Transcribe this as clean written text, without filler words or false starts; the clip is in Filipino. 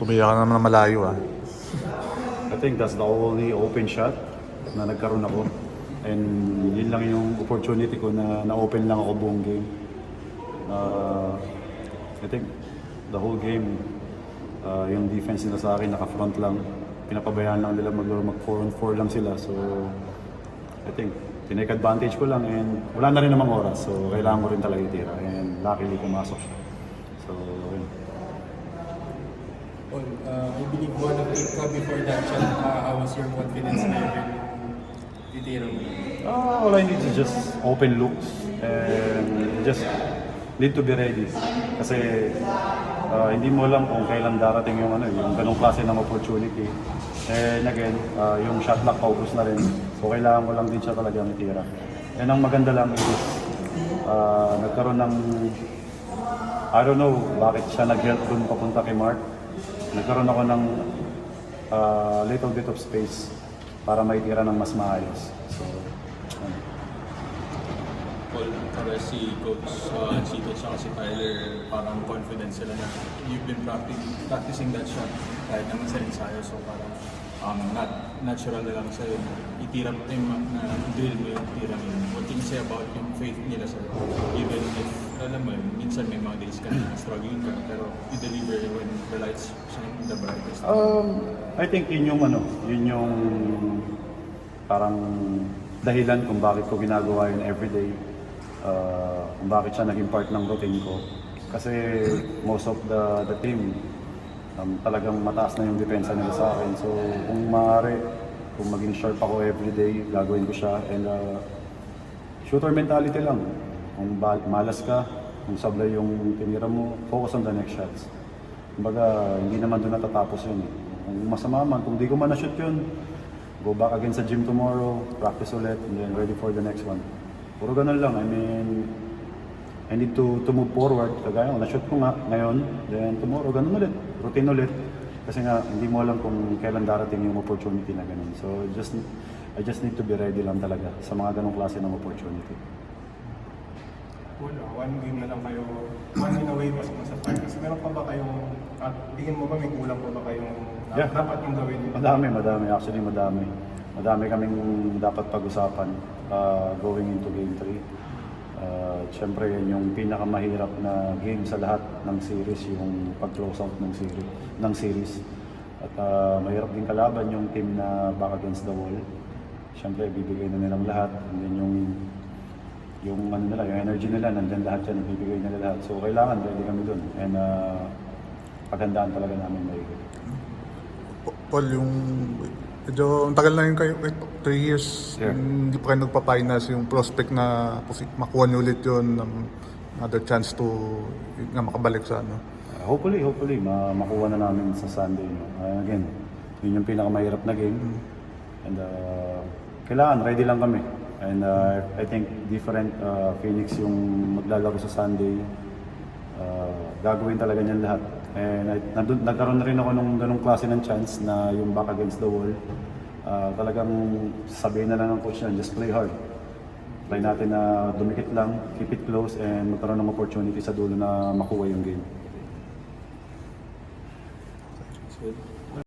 Tumiyak ka naman na malayo ah. I think that's the only open shot na nagkaroon ako. And yun lang yung opportunity ko na na-open lang ako buong game. I think the whole game, yung defense nila sa akin naka-front lang. Pinapabayaan lang nila mag 4-on-4 lang sila. So I think tinake advantage ko lang and wala na rin namang oras. So kailangan ko rin talaga itira. And luckily pumasok siya. So yun. Paul, I believe 1 of 8 ka before that shot. How was your confidence level? Titira mo. All I need is just open looks and just need to be ready. Kasi hindi mo alam kung kailan darating yung yung ganong klase ng opportunity. And again, yung shot clock paubos na rin. So kailangan ko lang din siya talagang itira. And ang maganda lang is nagkaroon ng I don't know bakit siya nag-help dun papunta kay Mark. Nagkaroon ako ng little bit of space para maitira ng mas maayos. So, Paul, para si Coach Chito at si Tyler, parang confident sila na you've been practicing that shot kahit naman sa ensayo. So parang natural na lang sa'yo na itira mo na drill mo yung tira mo yun. What can you say about yung faith nila sa'yo? Even if, alam mo, minsan may mga days ka na struggling ka, pero you deliver when the lights shine the brightest. I think yun yung parang dahilan kung bakit ko ginagawa yun everyday. Kung bakit siya naging part ng routine ko. Kasi most of the team, talagang mataas na yung depensa nila sa akin. So kung maaari, kung maging sharp ako everyday, gagawin ko siya. And shooter mentality lang. Kung malas ka, kung sablay yung tinira mo, focus on the next shots. Kumbaga, hindi naman doon natatapos yun. Kung masama man, kung di ko man na-shoot yun, go back again sa gym tomorrow, practice ulit, and then ready for the next one. Puro ganun lang. I mean, I need to move forward. Kagaya ko, na-shoot ko nga ngayon, then tomorrow, ganun ulit. Routine ulit. Kasi nga, hindi mo alam kung kailan darating yung opportunity na ganun. So, I just need to be ready lang talaga sa mga ganung klase ng opportunity. Paul, one game na lang kayo. One win away mas sa finals. Meron pa ba kayong, tingin mo ba may kulang pa ba kayong dapat yung gawin? Madami. Actually, madami. Madami kaming dapat pag-usapan going into Game 3. Siyempre, yung pinakamahirap na game sa lahat ng series, yung pag-close out ng series. At mahirap din kalaban yung team na back against the wall. Siyempre, bibigay na nilang lahat. And then yung energy nila, nandyan lahat yan, ibibigay nila lahat. So, kailangan, ready kami dun. And paghandaan talaga namin maigit. Paul, yung medyo ang tagal na yun kayo, 3 years, Yeah. hindi pa kayo nagpa-finals, yung prospect na makuha niyo ulit yun, another chance to nga makabalik sa ano. Hopefully, makuha na namin sa Sunday. Again, yun yung pinakamahirap na game. And kailangan, ready lang kami. And I think different Phoenix yung maglalaro sa Sunday. Gagawin talaga niyan lahat. And nagkaroon na rin ako ng ganong klase ng chance na yung back against the wall. Talagang sabihin na lang ng coach niya, just play hard. Try natin na dumikit lang, keep it close, and magkaroon ng opportunity sa dulo na makuha yung game. Good.